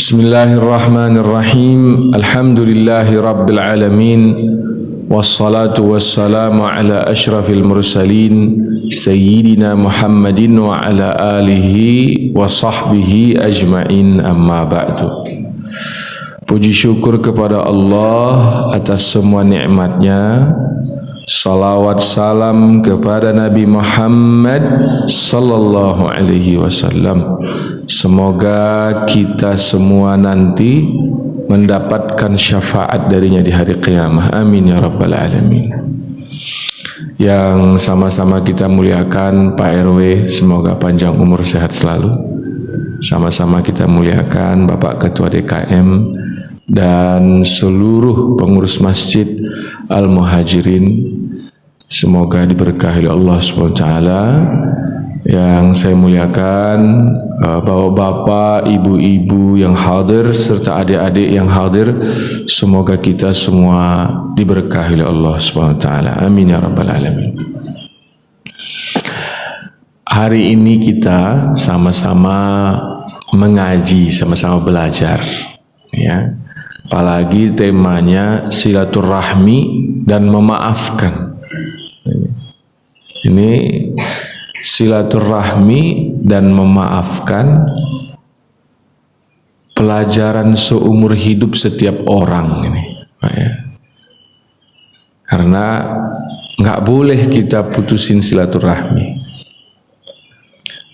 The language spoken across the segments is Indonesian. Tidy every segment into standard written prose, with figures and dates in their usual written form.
Bismillahirrahmanirrahim. Alhamdulillahi rabbil alamin. Wassalatu wassalamu ala ashrafil mursalin Sayyidina Muhammadin wa ala alihi wa sahbihi ajma'in, amma ba'du. Puji syukur kepada Allah atas semua nikmatnya. Salawat salam kepada Nabi Muhammad sallallahu alaihi wasallam. Semoga kita semua nanti mendapatkan syafaat darinya di hari qiyamah. Amin ya rabbal alamin. Yang sama-sama kita muliakan Pak RW, semoga panjang umur sehat selalu. Sama-sama kita muliakan Bapak Ketua DKM dan seluruh pengurus Masjid Al-Muhajirin. Semoga diberkahi oleh Allah SWT. Yang saya muliakan bapak-bapak, ibu-ibu yang hadir serta adik-adik yang hadir, semoga kita semua diberkahi oleh Allah SWT. Amin ya rabbal alamin. Hari ini kita sama-sama mengaji, sama-sama belajar, ya. Apalagi temanya silaturahmi dan memaafkan. Ini silaturahmi dan memaafkan, pelajaran seumur hidup setiap orang ini, Pak, ya. Karena nggak boleh kita putusin silaturahmi.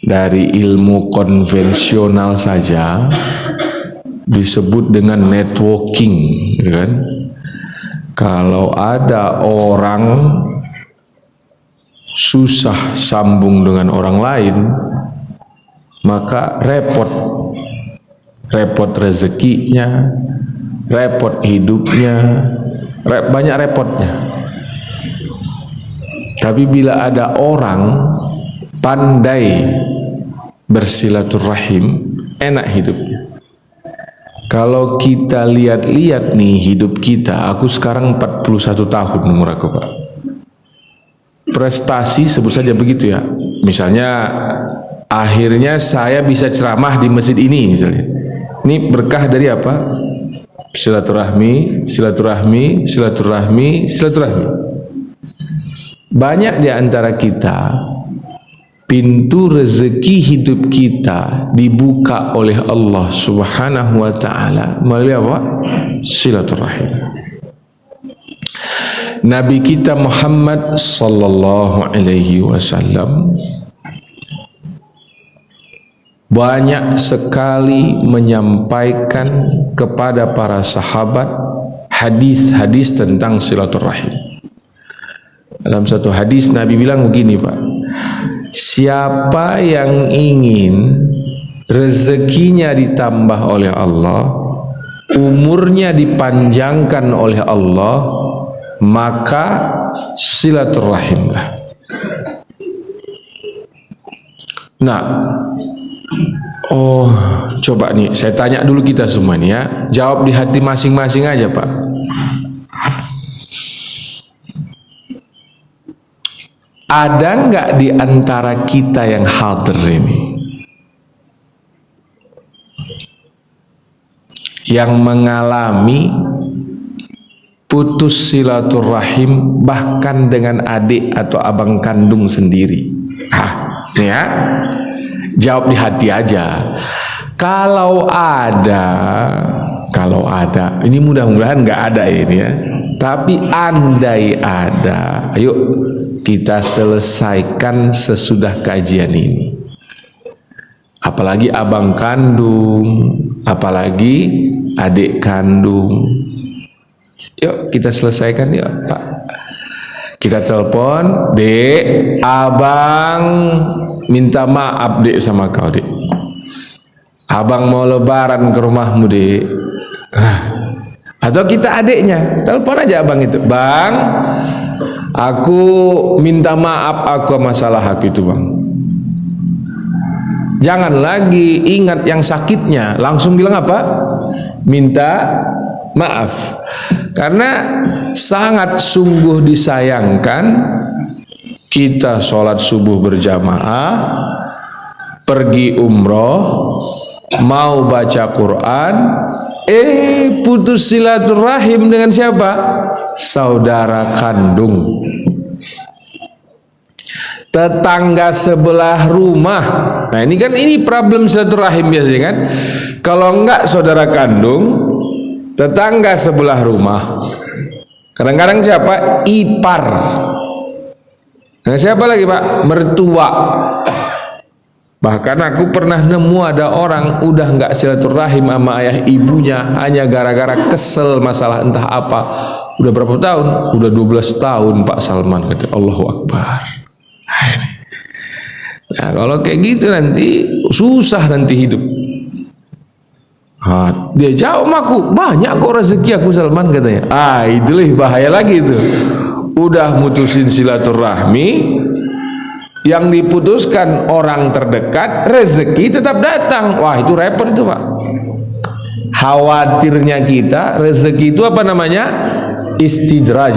Dari ilmu konvensional saja disebut dengan networking, kan? Kalau ada orang susah sambung dengan orang lain, maka repot rezekinya, repot hidupnya, banyak repotnya. Tapi bila ada orang pandai bersilaturahim, enak hidupnya. Kalau kita lihat-lihat nih hidup kita, aku sekarang 41 tahun umur aku, Pak. Prestasi sebut saja begitu ya. Misalnya akhirnya saya bisa ceramah di masjid ini misalnya. Ini berkah dari apa? Silaturahmi, silaturahmi, silaturahmi, silaturahmi. Banyak di antara kita pintu rezeki hidup kita dibuka oleh Allah Subhanahu wa taala melalui apa? Silaturahim. Nabi kita Muhammad sallallahu alaihi wasallam banyak sekali menyampaikan kepada para sahabat hadis-hadis tentang silaturahim. Dalam satu hadis Nabi bilang begini, Pak. Siapa yang ingin rezekinya ditambah oleh Allah, umurnya dipanjangkan oleh Allah, maka silaturahimlah. Nah, coba nih saya tanya dulu kita semua nih ya, jawab di hati masing-masing aja, Pak. Ada nggak di antara kita yang hadir ini yang mengalami putus silaturahim bahkan dengan adik atau abang kandung sendiri? Nih ya, jawab di hati aja. Kalau ada, ini mudah-mudahan nggak ada ini ya. Tapi andai ada, ayo kita selesaikan sesudah kajian ini. Apalagi abang kandung, apalagi adik kandung. Yuk kita selesaikan yuk, Pak. Kita telepon, Dek, abang minta maaf Dek sama kau, Dek. Abang mau lebaran ke rumahmu, Dek. Atau kita adiknya, telepon aja abang itu. Bang, aku minta maaf aku masalah hak itu, Bang. Jangan lagi ingat yang sakitnya, langsung bilang apa? Minta maaf. Karena sangat sungguh disayangkan kita sholat subuh berjamaah, pergi umroh, mau baca Quran, putus silaturahim dengan siapa? Saudara kandung, tetangga sebelah rumah. Nah ini problem silaturahim biasanya kan. Kalau enggak saudara kandung, tetangga sebelah rumah. Kadang-kadang siapa? Ipar. Nah siapa lagi Pak? Mertua. Bahkan aku pernah nemu ada orang udah enggak silaturahim sama ayah ibunya hanya gara-gara kesel masalah entah apa. Udah berapa tahun? Udah 12 tahun Pak Salman, kata. Allahu Akbar. Nah kalau kayak gitu nanti susah nanti hidup. Dia jauh aku, banyak kok rezeki aku Salman, katanya. Itu lebih bahaya lagi itu. Udah mutusin silaturahmi, yang diputuskan orang terdekat, rezeki tetap datang. Wah itu repot itu Pak. Khawatirnya kita rezeki itu apa namanya? Istidraj.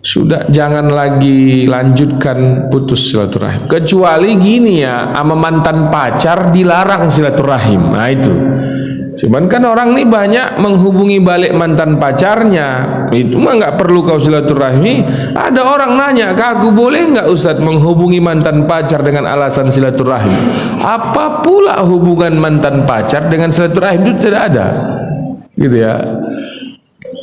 Sudah, jangan lagi lanjutkan putus silaturahim. Kecuali gini ya, sama mantan pacar dilarang silaturahim. Nah itu. Cuman kan orang nih banyak menghubungi balik mantan pacarnya. Itu mah nggak perlu kau silaturahmi. Ada orang nanya, aku boleh nggak Ustaz menghubungi mantan pacar dengan alasan silaturahim? Apa pula hubungan mantan pacar dengan silaturahim? Itu tidak ada. Gitu ya.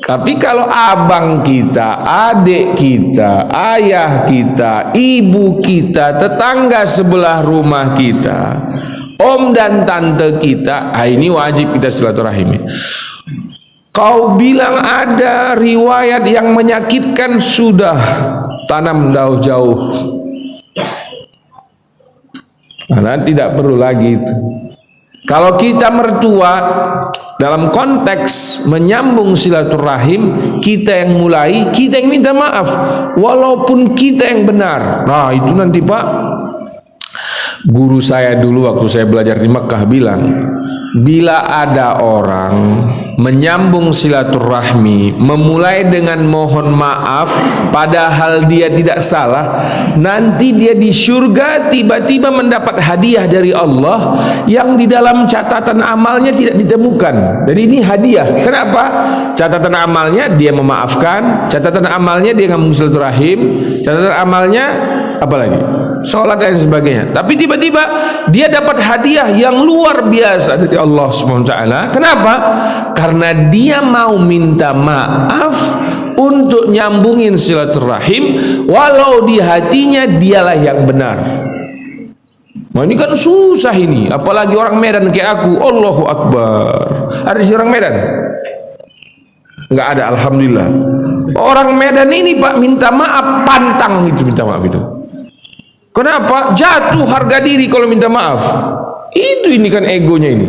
Tapi kalau abang kita, adik kita, ayah kita, ibu kita, tetangga sebelah rumah kita, om dan tante kita, ini wajib kita silaturahimi. Kau bilang ada riwayat yang menyakitkan, sudah tanam jauh-jauh. Karena tidak perlu lagi itu. Kalau kita mertua, dalam konteks menyambung silaturahim, kita yang mulai, kita yang minta maaf, walaupun kita yang benar. Nah itu nanti Pak, guru saya dulu waktu saya belajar di Mekah bilang, bila ada orang menyambung silaturahmi, memulai dengan mohon maaf padahal dia tidak salah, nanti dia di surga tiba-tiba mendapat hadiah dari Allah yang di dalam catatan amalnya tidak ditemukan. Jadi ini hadiah. Kenapa? Catatan amalnya dia memaafkan, catatan amalnya dia ngambung silaturahim, catatan amalnya apa lagi? Sholat dan sebagainya. Tapi tiba-tiba dia dapat hadiah yang luar biasa dari Allah SWT. Kenapa? Karena dia mau minta maaf untuk nyambungin silaturahim, walau di hatinya dialah yang benar. Nah ini kan susah ini, apalagi orang Medan kayak aku. Allahu Akbar. Ada si orang Medan? Enggak ada, alhamdulillah. Orang Medan ini Pak minta maaf pantang itu, minta maaf itu. Kenapa? Jatuh harga diri kalau minta maaf. Itu ini kan egonya ini.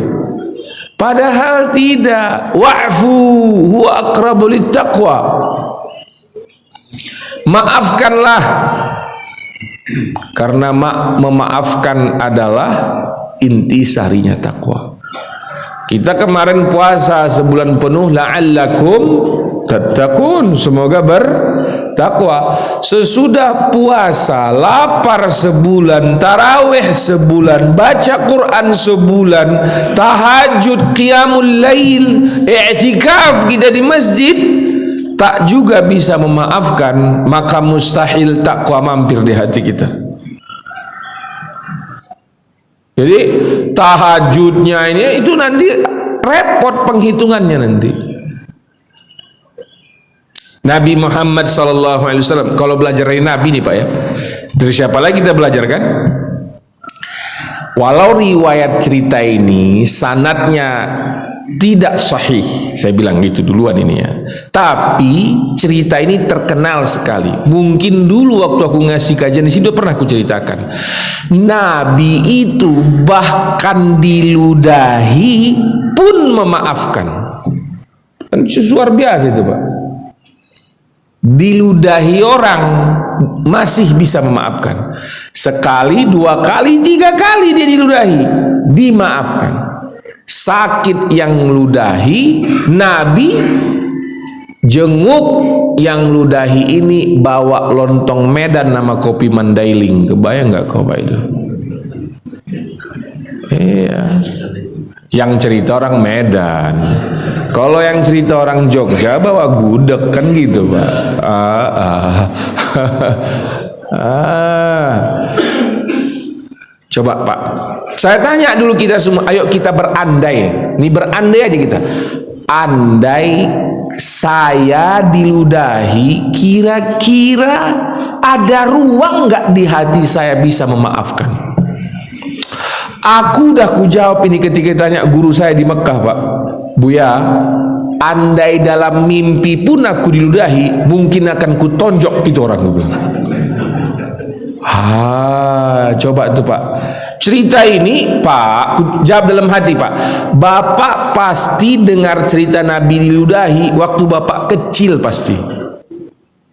Padahal tidak. Wa'fu huwa aqrabu littaqwa. Maafkanlah. Karena memaafkan adalah intisarinya takwa. Kita kemarin puasa sebulan penuh, la'allakum tattaqun, semoga bertakwa. Sesudah puasa lapar sebulan, tarawih sebulan, baca Quran sebulan, tahajud, qiyamul lail, i'tikaf kita di masjid, tak juga bisa memaafkan, maka mustahil takwa mampir di hati kita. Jadi tahajudnya ini itu nanti repot penghitungannya nanti. Nabi Muhammad SAW, kalau belajar dari Nabi nih Pak ya, dari siapa lagi kita belajar kan? Walau riwayat cerita ini sanadnya tidak sahih, saya bilang gitu duluan ini ya, tapi cerita ini terkenal sekali. Mungkin dulu waktu aku ngasih kajian di sini udah pernah aku ceritakan. Nabi itu bahkan diludahi pun memaafkan. Kan luar biasa itu Pak. Diludahi orang masih bisa memaafkan. Sekali, dua kali, tiga kali dia diludahi, dimaafkan. Sakit yang ludahi, Nabi jenguk yang ludahi ini, bawa lontong Medan nama kopi Mandailing. Kebayang nggak kau Pak itu? Yang cerita orang Medan. Kalau yang cerita orang Jogja bawa gudeg kan gitu, Pak. Coba Pak, saya tanya dulu kita semua, ayo kita berandai. Ini berandai aja kita. Andai saya diludahi, kira-kira ada ruang nggak di hati saya bisa memaafkan? Aku udah kujawab ini ketika tanya guru saya di Mekah, Pak. Buya, andai dalam mimpi pun aku diludahi, mungkin akan kutonjok itu orang, gue bilang. Coba tuh Pak. Cerita ini, Pak, aku jawab dalam hati, Pak. Bapak pasti dengar cerita Nabi diludahi waktu Bapak kecil pasti.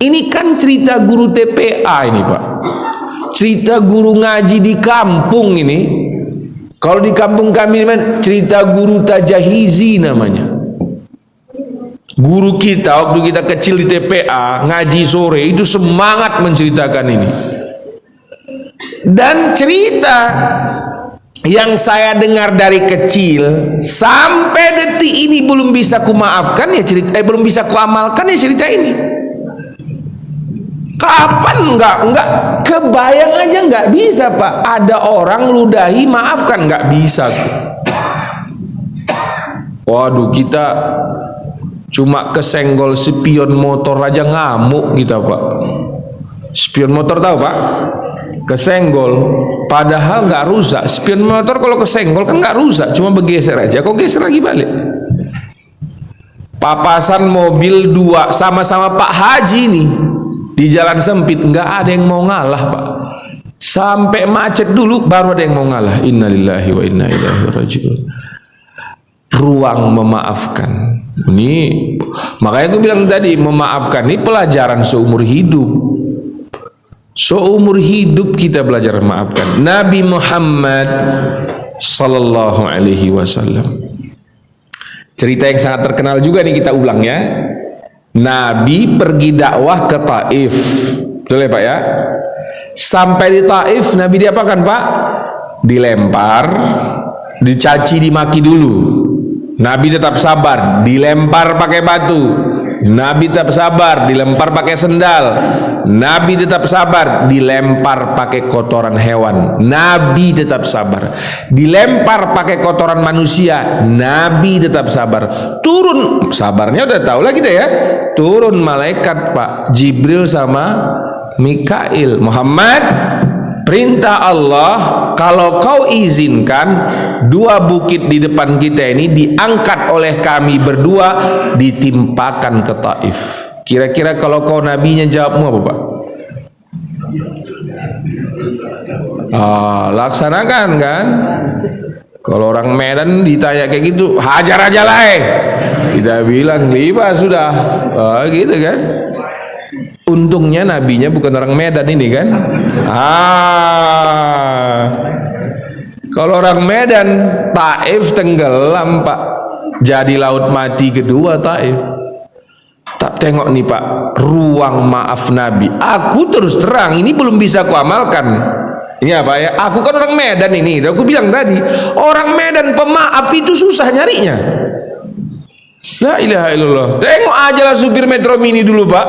Ini kan cerita guru TPA ini, Pak. Cerita guru ngaji di kampung ini. Kalau di kampung kami cerita guru tajahizi namanya. Guru kita waktu kita kecil di TPA ngaji sore itu semangat menceritakan ini. Dan cerita yang saya dengar dari kecil sampai detik ini belum bisa kumaafkan ya cerita, belum bisa kuamalkan ya cerita ini. Kapan enggak kebayang aja nggak bisa, Pak. Ada orang ludahi maafkan nggak bisa. Waduh, kita cuma kesenggol spion motor aja ngamuk kita, Pak. Spion motor tahu, Pak? Kesenggol padahal nggak rusak. Spion motor kalau kesenggol kan nggak rusak, cuma bergeser aja. Kok geser lagi balik? Papasan mobil dua sama-sama Pak Haji nih di jalan sempit, nggak ada yang mau ngalah, Pak. Sampai macet dulu baru ada yang mau ngalah. Innalillahi wa inna ilaihi rajiun. Ruang memaafkan ini, makanya aku bilang tadi, memaafkan ini pelajaran seumur hidup. Seumur hidup kita belajar memaafkan. Nabi Muhammad sallallahu alaihi wasallam, cerita yang sangat terkenal juga nih, kita ulang ya. Nabi pergi dakwah ke Taif, betul ya Pak ya? Sampai di Taif, Nabi diapakan Pak? Dilempar, dicaci, dimaki dulu. Nabi tetap sabar, dilempar pakai batu. Nabi tetap sabar, dilempar pakai sendal. Nabi tetap sabar, dilempar pakai kotoran hewan. Nabi tetap sabar, dilempar pakai kotoran manusia. Nabi tetap sabar. Turun, sabarnya udah tahu lah kita ya. Turun malaikat Pak, Jibril sama Mikail. Muhammad, perintah Allah, kalau kau izinkan, dua bukit di depan kita ini diangkat oleh kami berdua, ditimpakan ke Taif. Kira-kira kalau kau nabinya, jawabmu apa Pak? Laksanakan kan? Kalau orang Medan ditanya kayak gitu, hajar aja lah. Kita bilang 5 sudah, gitu kan? Untungnya nabinya bukan orang Medan ini kan. Kalau orang Medan, Taif tenggelam Pak, jadi laut mati kedua Taif. Tak tengok nih Pak, ruang maaf Nabi. Aku terus terang ini belum bisa ku amalkan. Ini apa ya? Aku kan orang Medan ini. Aku bilang tadi, orang Medan pemaaf itu susah nyarinya. La ilaha illallah. Tengok aja lah supir Metro Mini dulu Pak,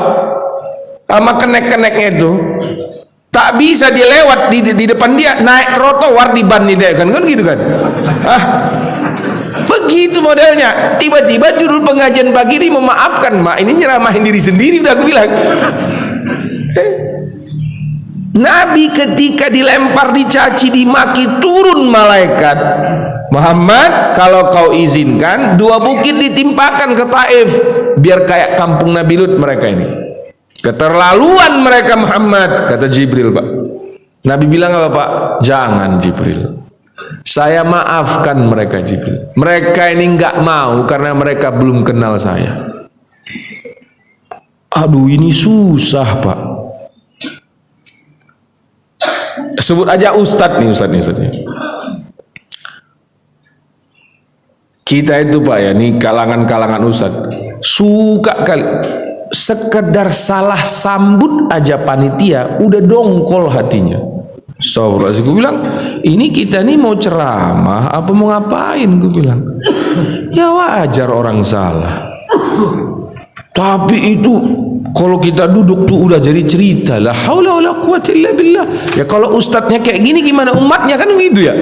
sama kenek-keneknya itu, tak bisa dia lewat di depan dia, naik trotoar di ban dia kan gitu kan. Begitu modelnya. Tiba-tiba judul pengajian pagi ini memaafkan, Mak. Ini nyeramahin diri sendiri, udah aku bilang. Nabi ketika dilempar, dicaci, dimaki, turun malaikat. Muhammad, kalau kau izinkan, dua bukit ditimpakan ke Taif, biar kayak kampung Nabi Lut mereka ini. Keterlaluan mereka Muhammad, kata Jibril Pak. Nabi bilang apa Pak? Jangan Jibril, saya maafkan mereka Jibril. Mereka ini nggak mau karena mereka belum kenal saya. Aduh, ini susah Pak. Sebut aja Ustadz nih. Kita itu Pak ya, nih kalangan-kalangan Ustadz suka kali sekedar salah sambut aja panitia udah dongkol hatinya. Astagfirullahaladzim. Gue bilang, ini kita nih mau ceramah apa mau ngapain? Gue bilang, ya wajar orang salah. Tapi itu kalau kita duduk tuh udah jadi cerita. La haula wala quwwata illa billah. Ya kalau ustadznya kayak gini gimana umatnya, kan gitu ya.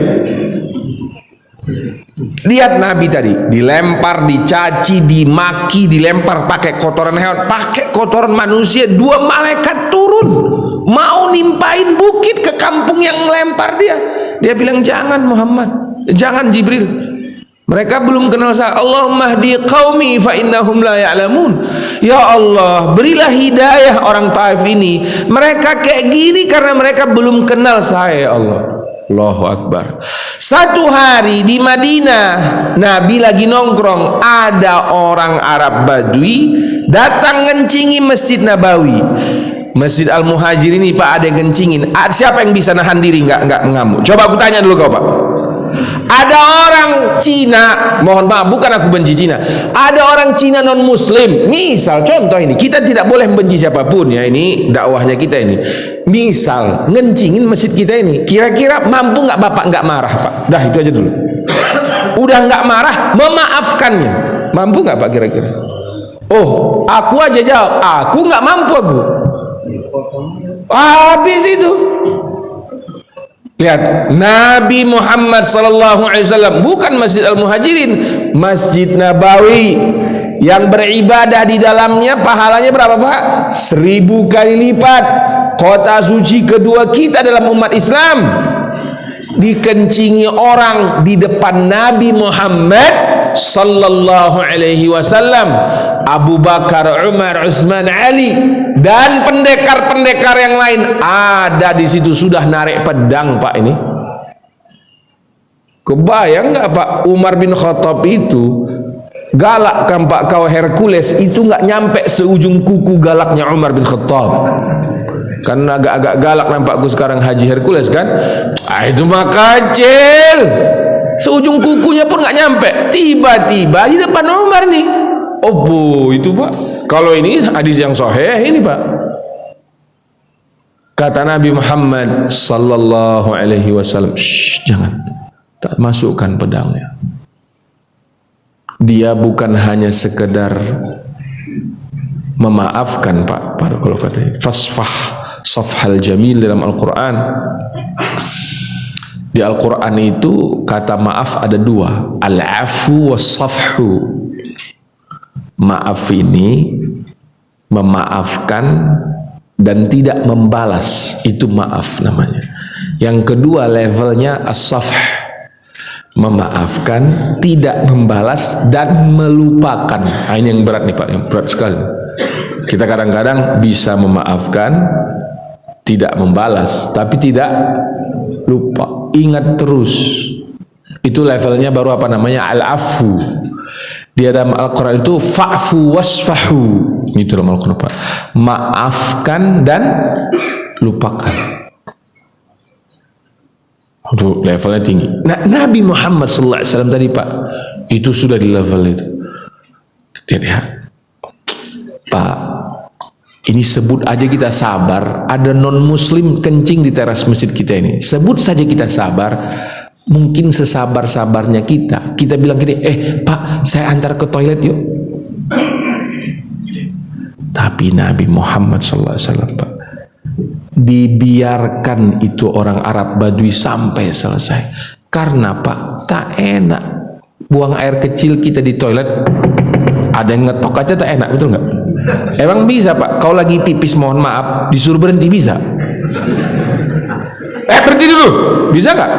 Lihat Nabi tadi, dilempar, dicaci, dimaki, dilempar pakai kotoran hewan, pakai kotoran manusia. 2 malaikat turun mau nimpain bukit ke kampung yang lempar dia. Dia bilang, jangan Muhammad, jangan Jibril, mereka belum kenal saya. Allahumma hdi qaumi fa innahum la ya'lamun. Ya Allah, berilah hidayah orang Taif ini, mereka kayak gini karena mereka belum kenal saya. Ya Allah. Allahu Akbar. Satu hari di Madinah, Nabi lagi nongkrong, ada orang Arab Badui datang ngencingi Masjid Nabawi. Masjid Al-Muhajir ini Pak, ada yang ngencingin. Siapa yang bisa nahan diri nggak ngamuk? Coba aku tanya dulu kau Pak. Ada orang Cina, mohon maaf bukan aku benci Cina, ada orang Cina non muslim, misal contoh ini, kita tidak boleh membenci siapapun ya, ini dakwahnya kita ini. Misal ngencingin masjid kita ini, kira-kira mampu nggak Bapak nggak marah Pak? Dah itu aja dulu. Udah nggak marah, memaafkannya, mampu nggak Pak kira-kira? Oh, aku aja jawab, aku nggak mampu aku. Habis itu. Lihat, Nabi Muhammad sallallahu alaihi wasallam, bukan Masjid Al-Muhajirin, Masjid Nabawi yang beribadah di dalamnya pahalanya berapa Pak? 1000 kali lipat. Kota suci kedua kita dalam umat Islam dikencingi orang di depan Nabi Muhammad sallallahu alaihi wasallam. Abu Bakar, Umar, Utsman, Ali dan pendekar-pendekar yang lain ada di situ, sudah narik pedang Pak. Ini kebayang nggak Pak, Umar bin Khattab itu galak kan Pak, kau Hercules itu nggak nyampe seujung kuku galaknya Umar bin Khattab. Karena agak-agak galak nampakku sekarang Haji Hercules kan, itu mah kecil, seujung kukunya pun nggak nyampe. Tiba-tiba di depan Umar nih, oh itu Pak, kalau ini hadis yang sahih ini Pak, kata Nabi Muhammad sallallahu alaihi wasallam, jangan, tak masukkan pedangnya. Dia bukan hanya sekedar memaafkan Pak, kalau katanya fasfah safhal jamil dalam Al-Quran. Di Al-Quran itu kata maaf ada 2, al-afu was-safhu. Maaf ini memaafkan dan tidak membalas, itu maaf namanya. Yang kedua levelnya as-safh, memaafkan, tidak membalas dan melupakan. Ini yang berat nih Pak, yang berat sekali. Kita kadang-kadang bisa memaafkan, tidak membalas, tapi tidak lupa, ingat terus. Itu levelnya baru apa namanya? Al-afu. Di dalam Al-Quran itu fa'fu wasfahu, itu dalam Al-Quran Pak. Maafkan dan lupakan. Itu levelnya tinggi. Nah, Nabi Muhammad SAW tadi Pak, itu sudah di level itu. Lihat Pak, ini sebut aja kita sabar. Ada non muslim kencing di teras masjid kita ini, sebut saja kita sabar. Mungkin sesabar-sabarnya kita bilang gini, Pak saya antar ke toilet yuk. Tapi Nabi Muhammad SAW Pak, dibiarkan itu orang Arab Badui sampai selesai. Karena Pak tak enak buang air kecil kita di toilet, ada yang ngetok aja tak enak, betul nggak? Emang bisa Pak, kau lagi pipis mohon maaf disuruh berhenti bisa? Berhenti dulu, bisa nggak?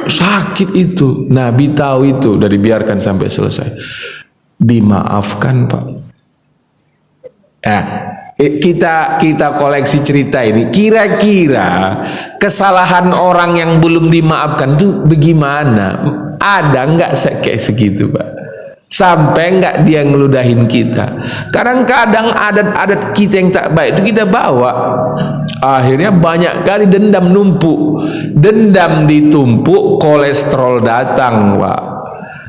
Sakit itu. Nabi tahu itu, udah dibiarkan sampai selesai, dimaafkan Pak. Kita koleksi cerita ini, kira-kira kesalahan orang yang belum dimaafkan itu bagaimana? Ada nggak kayak segitu Pak? Sampai nggak dia ngeludahin kita? Kadang-kadang adat-adat kita yang tak baik itu kita bawa, akhirnya banyak kali dendam numpuk. Dendam ditumpuk, kolesterol datang Pak.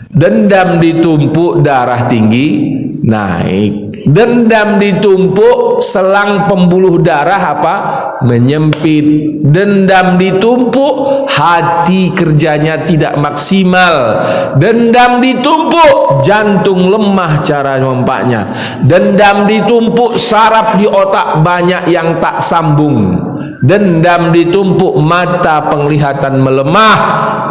Dendam ditumpuk, darah tinggi naik. Dendam ditumpuk, selang pembuluh darah apa? Menyempit. Dendam ditumpuk, hati kerjanya tidak maksimal. Dendam ditumpuk, jantung lemah cara membaknya. Dendam ditumpuk, saraf di otak banyak yang tak sambung. Dendam ditumpuk, mata penglihatan melemah.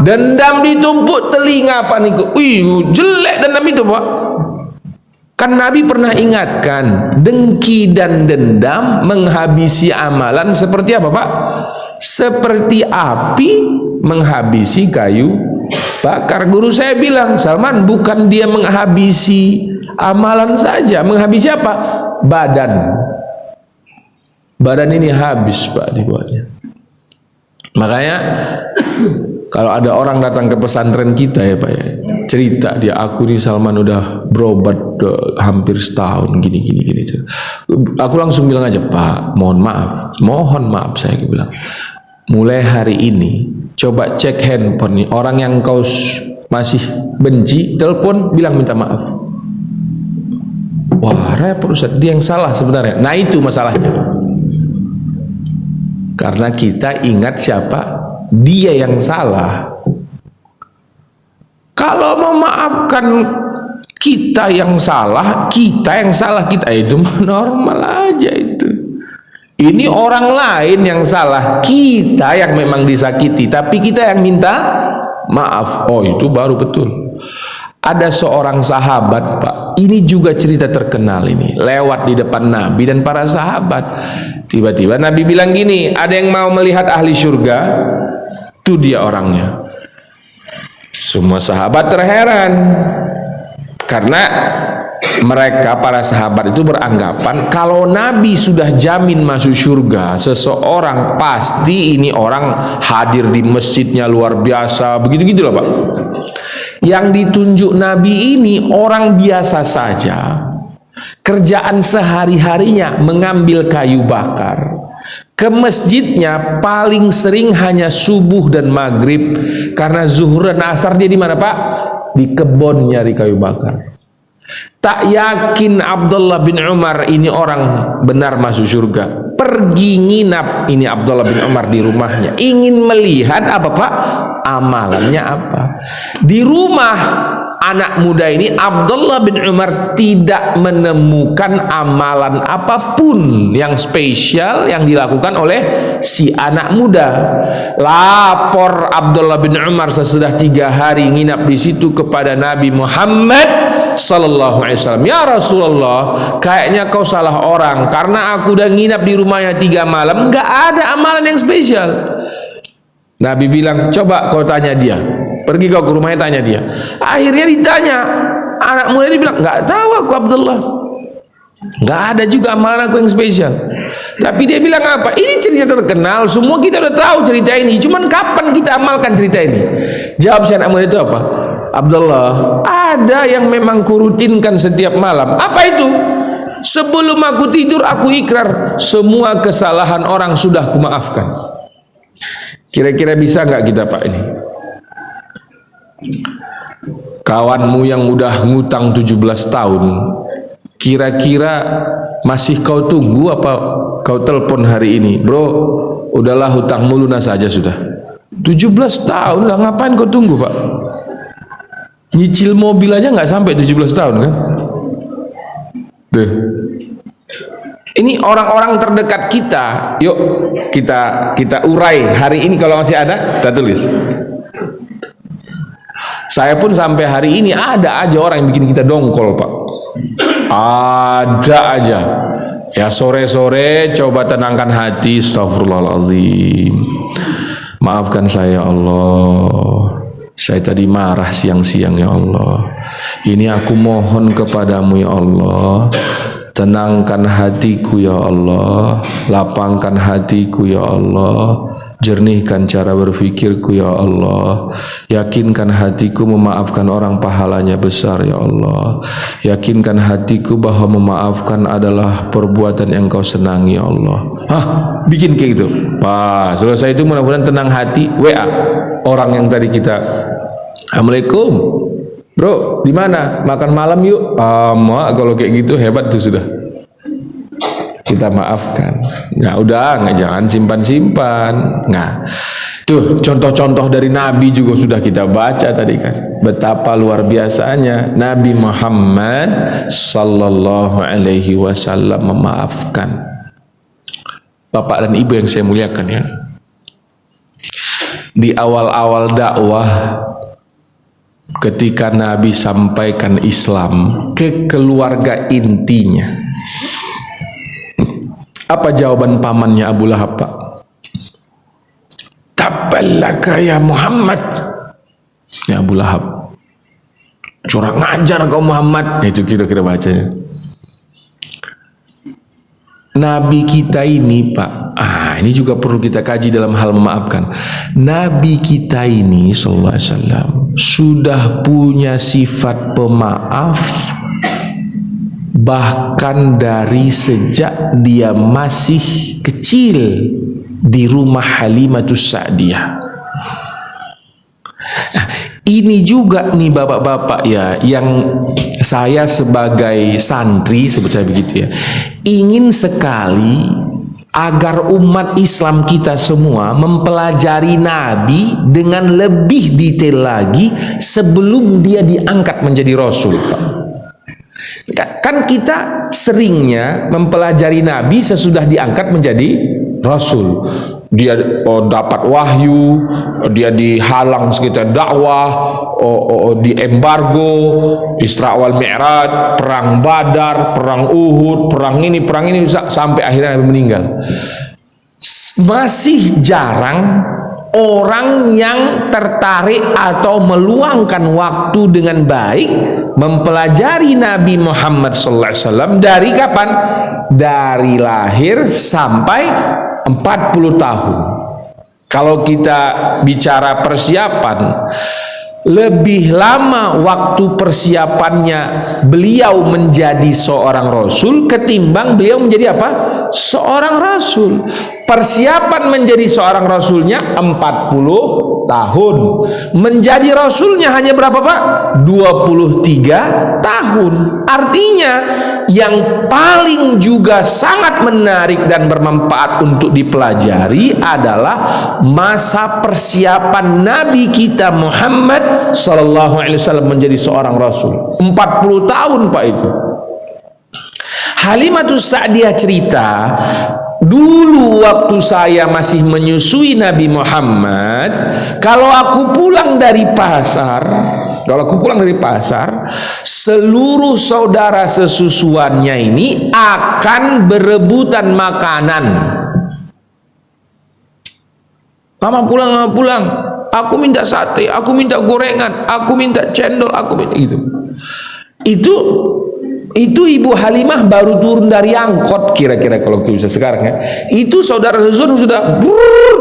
Dendam ditumpuk, telinga panik. Wih, jelek dendam itu, Pak. Kan Nabi pernah ingatkan, dengki dan dendam menghabisi amalan seperti apa, Pak? Seperti api menghabisi kayu bakar. Guru saya bilang, Salman, bukan dia menghabisi amalan saja, menghabisi apa? Badan. Badan ini habis, Pak, dibuatnya. Makanya kalau ada orang datang ke pesantren kita ya, Pak, ya, cerita dia, aku nih Salman udah berobat hampir setahun gini. Aku langsung bilang aja, Pak, mohon maaf saya bilang, mulai hari ini coba cek handphone nih, orang yang kau masih benci, telepon bilang minta maaf. Wah, repot Ustaz, dia yang salah sebenarnya. Nah, itu masalahnya. Karena kita ingat siapa? Dia yang salah. Kalau memaafkan kita yang salah, kita itu normal aja itu. Ini orang lain yang salah, kita yang memang disakiti, tapi kita yang minta maaf. Oh, itu baru betul. Ada seorang sahabat, Pak, ini juga cerita terkenal ini, lewat di depan Nabi dan para sahabat. Tiba-tiba Nabi bilang gini, ada yang mau melihat ahli surga? Itu dia orangnya. Semua sahabat terheran, karena mereka para sahabat itu beranggapan kalau Nabi sudah jamin masuk surga seseorang, pasti ini orang hadir di masjidnya luar biasa, begitu-gitu loh, Pak. Yang ditunjuk Nabi ini orang biasa saja, kerjaan sehari-harinya mengambil kayu bakar. Ke masjidnya paling sering hanya subuh dan maghrib, karena zuhur dan asar dia di mana, Pak? Di kebun nyari kayu bakar. Tak yakin Abdullah bin Umar ini orang benar masuk surga. Pergi nginap ini Abdullah bin Umar di rumahnya, ingin melihat apa, Pak? Amalannya apa. Di rumah anak muda ini Abdullah bin Umar tidak menemukan amalan apapun yang spesial yang dilakukan oleh si anak muda. Lapor Abdullah bin Umar sesudah 3 hari nginap di situ kepada Nabi Muhammad sallallahu alaihi wasallam, ya Rasulullah, kayaknya kau salah orang, karena aku udah nginap di rumahnya 3 malam, nggak ada amalan yang spesial. Nabi bilang, coba kau tanya dia, pergi kau ke rumahnya, tanya dia. Akhirnya ditanya, anak muda ini bilang, nggak tahu aku Abdullah, nggak ada juga amalan aku yang spesial. Tapi dia bilang apa? Ini cerita terkenal, semua kita udah tahu cerita ini, cuman kapan kita amalkan cerita ini? Jawab si anak muda itu apa? Abdullah, ada yang memang kurutinkan setiap malam. Apa itu? Sebelum aku tidur aku ikrar, semua kesalahan orang sudah kumaafkan. Kira-kira bisa nggak kita, Pak, ini? Kawanmu yang udah ngutang 17 tahun, kira-kira masih kau tunggu apa kau telepon hari ini? Bro, udahlah hutangmu lunas saja sudah. 17 tahun lah, ngapain kau tunggu, Pak? Nyicil mobil aja nggak sampai 17 tahun kan? Tuh. Ini orang-orang terdekat kita. Yuk kita urai hari ini, kalau masih ada kita tulis. Saya pun sampai hari ini ada aja orang yang bikin kita dongkol, Pak. Ada aja. Ya sore-sore coba tenangkan hati, astagfirullahaladzim. Maafkan saya Allah. Saya tadi marah siang-siang ya Allah. Ini aku mohon kepadamu ya Allah. Tenangkan hatiku ya Allah, lapangkan hatiku ya Allah, jernihkan cara berfikirku ya Allah, yakinkan hatiku memaafkan orang pahalanya besar ya Allah, yakinkan hatiku bahwa memaafkan adalah perbuatan yang kau senangi ya Allah. Hah, bikin kayak gitu. Wah, selesai itu mudah-mudahan tenang hati, WA orang yang tadi kita, Assalamualaikum, Bro, di mana? Makan malam yuk. Mak, kalau kayak gitu hebat tuh sudah. Kita maafkan. Nah, udah, jangan simpan-simpan. Nah, tuh contoh-contoh dari Nabi juga sudah kita baca tadi kan. Betapa luar biasanya Nabi Muhammad sallallahu alaihi wasallam memaafkan. Bapak dan Ibu yang saya muliakan ya. Di awal-awal dakwah, ketika Nabi sampaikan Islam ke keluarga intinya, apa jawaban pamannya Abu Lahab, Pak? Tabballaka ya Muhammad. Ya Abu Lahab, curang ngajar kau Muhammad. Itu kira-kira bacanya. Nabi kita ini, Pak, ini juga perlu kita kaji dalam hal memaafkan. Nabi kita ini sallallahu alaihi wasallam sudah punya sifat pemaaf bahkan dari sejak dia masih kecil di rumah Halimatus Sa'diyah. Nah, ini juga nih bapak-bapak ya, yang saya sebagai santri sebut saya begitu ya, ingin sekali agar umat Islam kita semua mempelajari Nabi dengan lebih detail lagi sebelum dia diangkat menjadi Rasul, Pak. Kan kita seringnya mempelajari Nabi sesudah diangkat menjadi Rasul. Dia dapat wahyu, dia dihalang sekitar dakwah, di embargo, Isra wal Mi'raj, perang Badar, perang Uhud, perang ini sampai akhirnya Nabi meninggal. Masih jarang orang yang tertarik atau meluangkan waktu dengan baik mempelajari Nabi Muhammad sallallahu alaihi wasallam dari kapan? Dari lahir sampai 40 tahun. Kalau kita bicara persiapan, lebih lama waktu persiapannya beliau menjadi seorang Rasul ketimbang beliau menjadi apa? Seorang Rasul. Persiapan menjadi seorang Rasulnya 40 tahun. Menjadi Rasulnya hanya berapa, Pak? 23 tahun. Artinya yang paling juga sangat menarik dan bermanfaat untuk dipelajari adalah masa persiapan Nabi kita Muhammad sallallahu alaihi wasallam menjadi seorang Rasul. 40 tahun, Pak, itu. Halimatus Sa'diyah cerita, dulu waktu saya masih menyusui Nabi Muhammad, kalau aku pulang dari pasar, seluruh saudara sesusuannya ini akan berebutan makanan. Mama pulang, aku minta sate, aku minta gorengan, aku minta cendol, aku minta itu. Itu Ibu Halimah baru turun dari angkot, kira-kira kalau bisa sekarang ya. Itu saudara susun sudah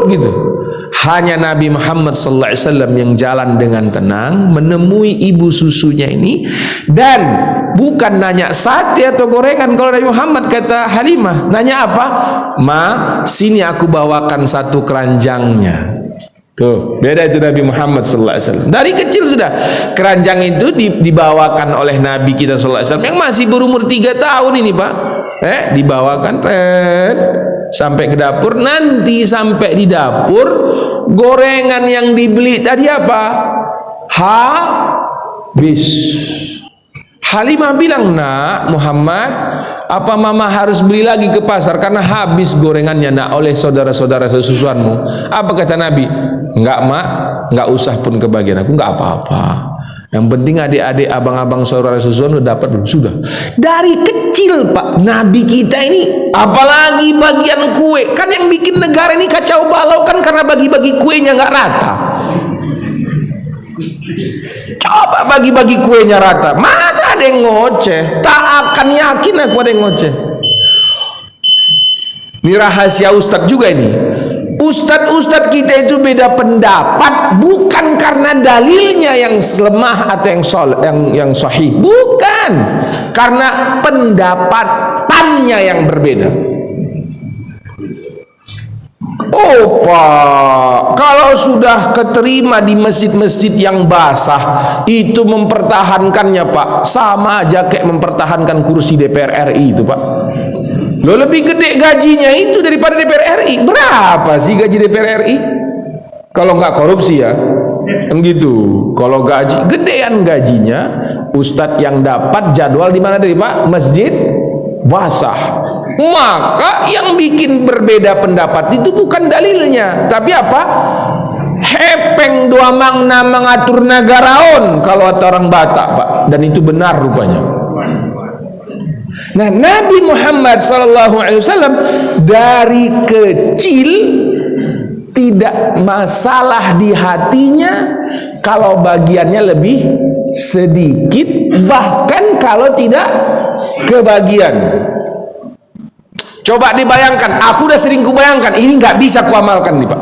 gitu. Hanya Nabi Muhammad sallallahu alaihi wasallam yang jalan dengan tenang menemui ibu susunya ini, dan bukan nanya sate atau gorengan. Kalau Nabi Muhammad, kata Halimah, nanya apa? Ma, sini aku bawakan satu keranjangnya. Tuh, beda itu Nabi Muhammad sallallahu alaihi wasallam. Dari kecil sudah keranjang itu dibawakan oleh Nabi kita sallallahu alaihi wasallam yang masih berumur 3 tahun ini, Pak. Dibawakan sampai ke dapur. Nanti sampai di dapur, gorengan yang dibeli tadi apa? Habis. Halimah bilang, "Nak, Muhammad, apa mama harus beli lagi ke pasar karena habis gorengannya, nak, oleh saudara-saudara sesusuanmu?" Apa kata Nabi? "Enggak, Mak, enggak usah pun kebagian aku, enggak apa-apa. Yang penting adik-adik, abang-abang, saudara sesusuan udah dapat belum?" Sudah. Dari kecil, Pak, Nabi kita ini, apalagi bagian kue. Kan yang bikin negara ini kacau balau kan karena bagi-bagi kuenya enggak rata. Coba bagi-bagi kuenya rata, mana ada yang ngoceh? Tak akan yakin aku ada yang ngoceh. Ini rahasia Ustadz juga ini. Ustadz kita itu beda pendapat bukan karena dalilnya yang lemah atau yang sahih, bukan, karena pendapatannya yang berbeda. Oh Pak, kalau sudah keterima di masjid-masjid yang basah, itu mempertahankannya Pak, sama aja kayak mempertahankan kursi DPR RI itu Pak. Lo lebih gede gajinya itu daripada DPR RI. Berapa sih gaji DPR RI? Kalau nggak korupsi ya, gitu. Kalau gaji, gedean gajinya, Ustadz yang dapat jadwal di mana tadi Pak? Masjid basah. Maka yang bikin berbeda pendapat itu bukan dalilnya, tapi apa? Hepeng doa mangna mengatur negaraon kalau kata orang Batak Pak, dan itu benar rupanya. Nah, Nabi Muhammad SAW dari kecil tidak masalah di hatinya kalau bagiannya lebih sedikit, bahkan kalau tidak kebagian. Coba dibayangkan, aku udah sering kubayangkan, ini nggak bisa kuamalkan nih Pak.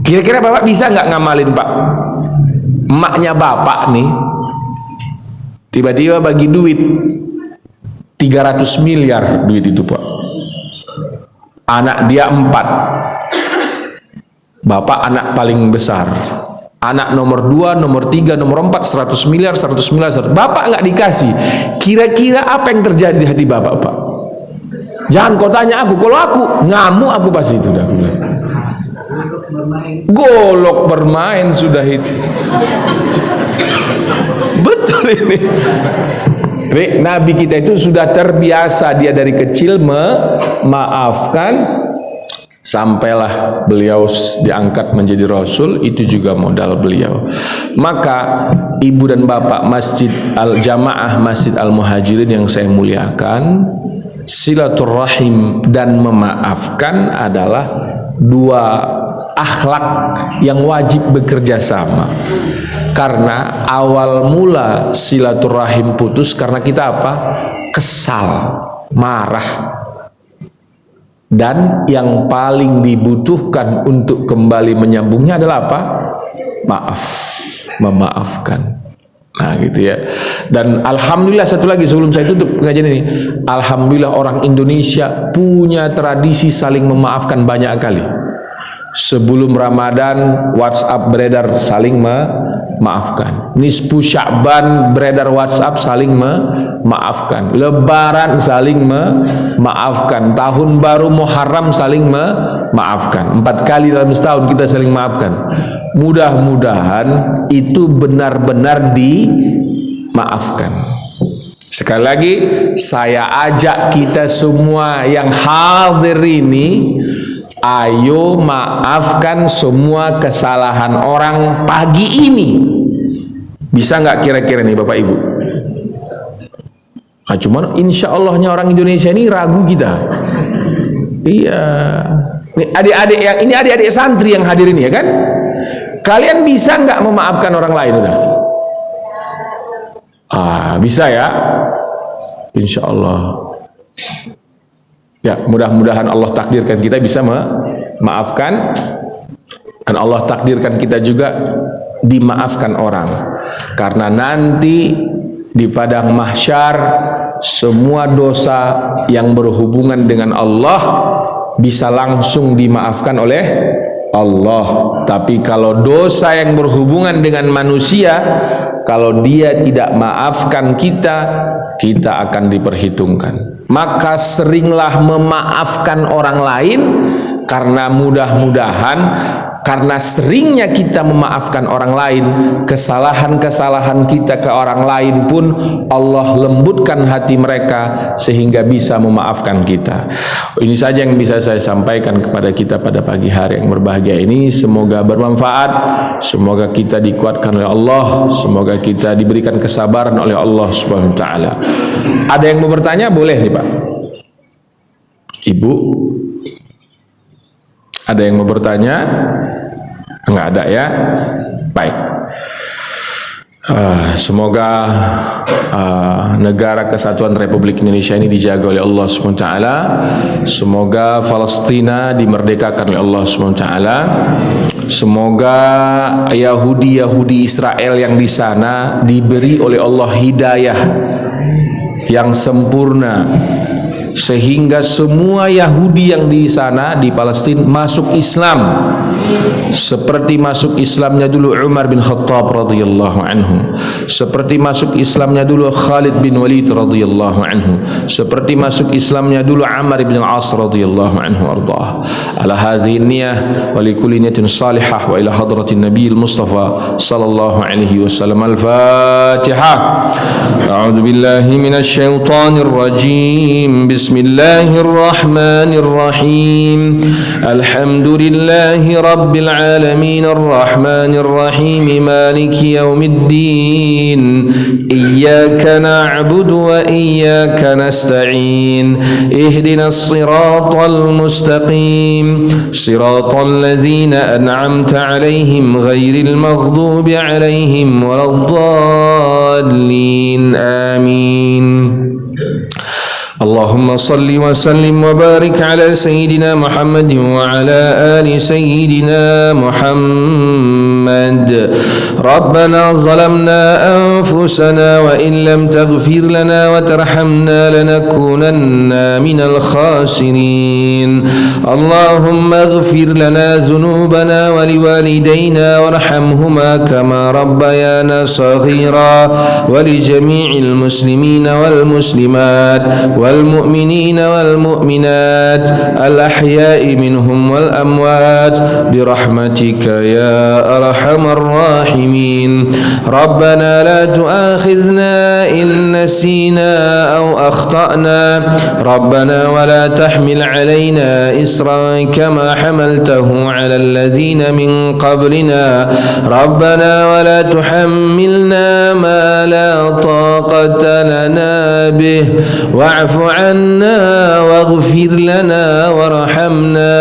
Kira-kira Bapak bisa nggak ngamalin Pak? Emaknya Bapak nih tiba-tiba bagi duit 300 miliar duit itu Pak. Anak dia 4. Bapak anak paling besar. Anak nomor 2, nomor 3, nomor 4 100 miliar, 100 miliar, 100. Bapak nggak dikasih. Kira-kira apa yang terjadi di hati Bapak Pak? Jangan kau tanya aku, kalau aku ngamuk aku pasti itu dah. Golok bermain sudah itu. Betul ini. Nabi kita itu sudah terbiasa, dia dari kecil memaafkan, sampailah beliau diangkat menjadi Rasul, itu juga modal beliau. Maka ibu dan bapak Masjid Al-Jamaah, Masjid Al-Muhajirin yang saya muliakan, silaturahim dan memaafkan adalah dua akhlak yang wajib bekerja sama. Karena awal mula silaturahim putus karena kita apa? Kesal, marah. Dan yang paling dibutuhkan untuk kembali menyambungnya adalah apa? Maaf, memaafkan. Nah gitu ya. Dan alhamdulillah, satu lagi sebelum saya tutup pengajian ini, alhamdulillah orang Indonesia punya tradisi saling memaafkan banyak kali. Sebelum Ramadan WhatsApp beredar saling memaafkan. Nisfu Sya'ban beredar WhatsApp saling memaafkan. Lebaran saling memaafkan. Tahun baru Muharram saling memaafkan. 4 kali dalam setahun kita saling maafkan. Mudah-mudahan itu benar-benar dimaafkan. Sekali lagi saya ajak kita semua yang hadir ini, ayo maafkan semua kesalahan orang pagi ini. Bisa nggak kira-kira nih Bapak Ibu? Nah, cuman insya Allahnya orang Indonesia ini ragu kita. Iya. Nih adik-adik yang ini, adik-adik santri yang hadir ini ya kan? Kalian bisa nggak memaafkan orang lain udah? Bisa ya? Insya Allah. Ya, mudah-mudahan Allah takdirkan kita bisa memaafkan, dan Allah takdirkan kita juga dimaafkan orang. Karena nanti di padang mahsyar semua dosa yang berhubungan dengan Allah bisa langsung dimaafkan oleh Allah. Tapi kalau dosa yang berhubungan dengan manusia, kalau dia tidak maafkan kita, kita akan diperhitungkan. Maka seringlah memaafkan orang lain, karena mudah-mudahan karena seringnya kita memaafkan orang lain, kesalahan-kesalahan kita ke orang lain pun Allah lembutkan hati mereka sehingga bisa memaafkan kita. Ini saja yang bisa saya sampaikan kepada kita pada pagi hari yang berbahagia ini. Semoga bermanfaat, semoga kita dikuatkan oleh Allah, semoga kita diberikan kesabaran oleh Allah Subhanahu wa taala. Ada yang mau bertanya? Boleh nih Pak. Ibu, ada yang mau bertanya? Enggak ada ya? Baik. Semoga negara kesatuan Republik Indonesia ini dijaga oleh Allah SWT. Semoga Palestina dimerdekakan oleh Allah SWT. Semoga Yahudi Israel yang di sana diberi oleh Allah hidayah yang sempurna, sehingga semua Yahudi yang di sana di Palestina masuk Islam, seperti masuk Islamnya dulu Umar bin Khattab radhiyallahu anhu, seperti masuk Islamnya dulu Khalid bin Walid radhiyallahu anhu, seperti masuk Islamnya dulu Ammar bin Al-As radhiyallahu anhu ardah. Ala hadhihi niyyah wa li kulli niyatin salihah wa ila hadratin nabiyil mustafa sallallahu alaihi wasallam. Al-Fatihah. A'udzu billahi minasy syaithanir rajim. Bismillahir rahmanir rahim. Alhamdulillahi rabbil alamin arrahmanir rahim maliki yaumiddin. Iyyaka na'budu wa iyyaka nasta'in. Ihdinas siratal mustaqim. Siratal ladzina an'amta 'alaihim ghairil maghdubi 'alaihim waladdallin. Amin. Allahumma salli wa sallim wa barik ala sayyidina Muhammad wa ala ali sayyidina Muhammad. Rabbana zalamna anfusana wa in lam taghfir lana wa tarhamna lanakunanna minal khasirin. Allahumma ighfir lana dhunubana wa liwalidayna warhamhuma kama rabbayana saghira wa li jami'il muslimina wal muslimat والمؤمنين والمؤمنات الأحياء منهم والأموات برحمتك يا أرحم الراحمين. ربنا لا تؤاخذنا إن نسينا أو أخطأنا. ربنا ولا تحمل علينا إصرا كما حملته على الذين من قبلنا. ربنا ولا تحملنا ما لا طاقة لنا به. واعف عنا واغفر لنا وارحمنا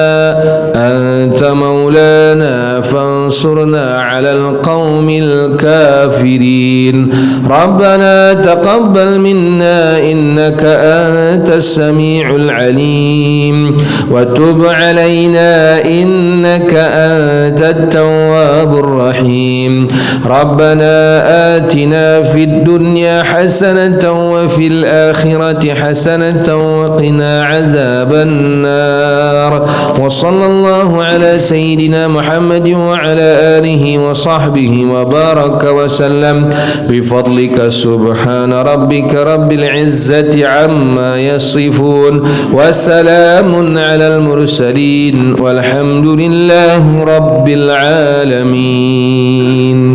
أنت مولانا فانصرنا على القوم الكافرين. ربنا تقبل منا إنك أنت السميع العليم وتب علينا إنك أنت التواب الرحيم. ربنا آتنا في الدنيا حسنة وفي الآخرة حسنة وقنا عذاب النار. وصلى الله على سيدنا محمد وعلى آله وصحبه وبارك وسلم بفضلك. سبحان ربك رب العزة عما يصفون وسلام على المرسلين والحمد لله رب العالمين.